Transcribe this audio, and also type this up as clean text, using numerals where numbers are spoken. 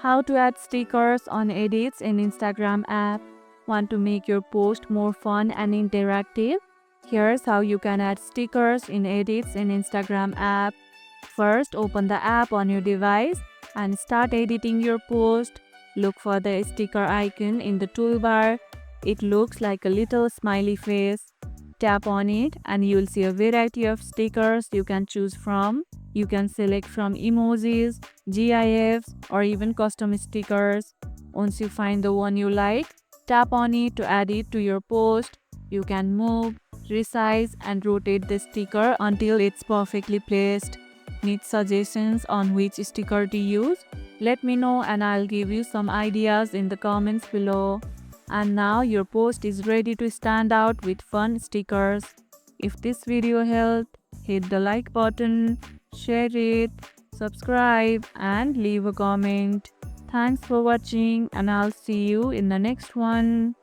How to add stickers on edits in Instagram app. Want to make your post more fun and interactive? Here's how you can add stickers in edits in Instagram app. First, open the app on your device and start editing your post. Look for the sticker icon in the toolbar. It looks like a little smiley face. Tap on it and you'll see a variety of stickers you can choose from. You can select from emojis, GIFs, or even custom stickers. Once you find the one you like, tap on it to add it to your post. You can move, resize, and rotate the sticker until it's perfectly placed. Need suggestions on which sticker to use? Let me know and I'll give you some ideas in the comments below. And now your post is ready to stand out with fun stickers. If this video helped, hit the like button, share it, subscribe, and leave a comment. Thanks for watching, and I'll see you in the next one.